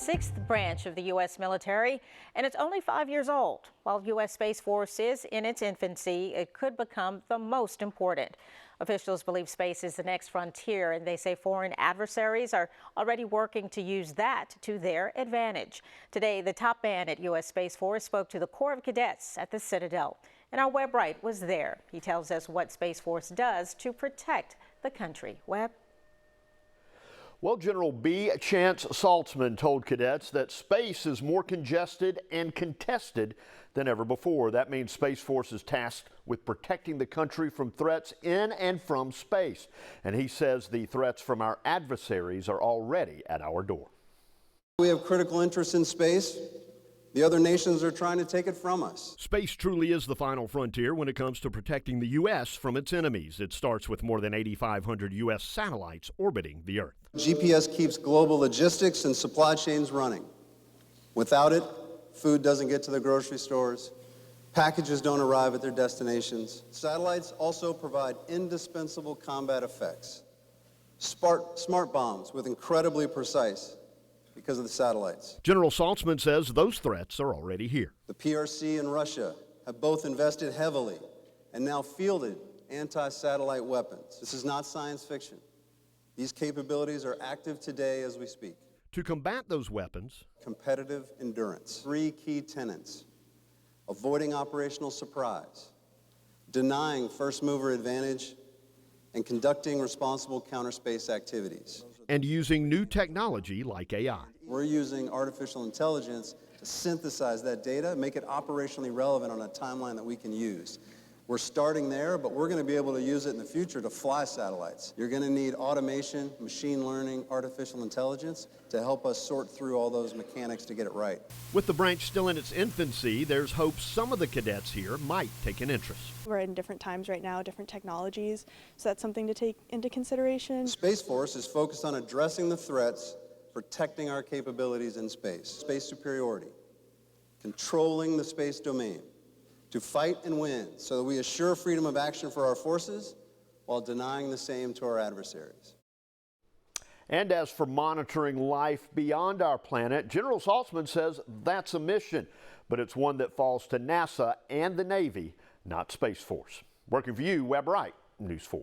sixth branch of the U.S. military, and it's only 5 years old. While U.S. Space Force is in its infancy, it could become the most important. Officials believe space is the next frontier, and they say foreign adversaries are already working to use that to their advantage. Today, the top man at U.S. Space Force spoke to the Corps of Cadets at the Citadel, and our Webb Wright was there. He tells us what Space Force does to protect the country. Webb? Well, General B. Chance Saltzman told cadets that space is more congested and contested than ever before. That means Space Force is tasked with protecting the country from threats in and from space. And he says the threats from our adversaries are already at our door. We have critical interests in space. The other nations are trying to take it from us. Space truly is the final frontier when it comes to protecting the U.S. from its enemies. It starts with more than 8,500 U.S. satellites orbiting the Earth. GPS keeps global logistics and supply chains running. Without it, food doesn't get to the grocery stores, packages don't arrive at their destinations. Satellites also provide indispensable combat effects. Smart bombs with incredibly precise because of the satellites. General Saltzman says those threats are already here. The PRC and Russia have both invested heavily and now fielded anti-satellite weapons. This is not science fiction. These capabilities are active today as we speak. To combat those weapons, competitive endurance. 3 key tenets: avoiding operational surprise, denying first mover advantage, and conducting responsible counterspace activities. And using new technology like AI. We're using artificial intelligence to synthesize that data, make it operationally relevant on a timeline that we can use. We're starting there, but we're going to be able to use it in the future to fly satellites. You're going to need automation, machine learning, artificial intelligence to help us sort through all those mechanics to get it right. With the branch still in its infancy, there's hope some of the cadets here might take an interest. We're in different times right now, different technologies, so that's something to take into consideration. Space Force is focused on addressing the threats, protecting our capabilities in space. Space superiority, controlling the space domain, to fight and win so that we assure freedom of action for our forces while denying the same to our adversaries. And as for monitoring life beyond our planet, General Saltzman says that's a mission, but it's one that falls to NASA and the Navy, not Space Force. Working for you, Webb Wright, News 4.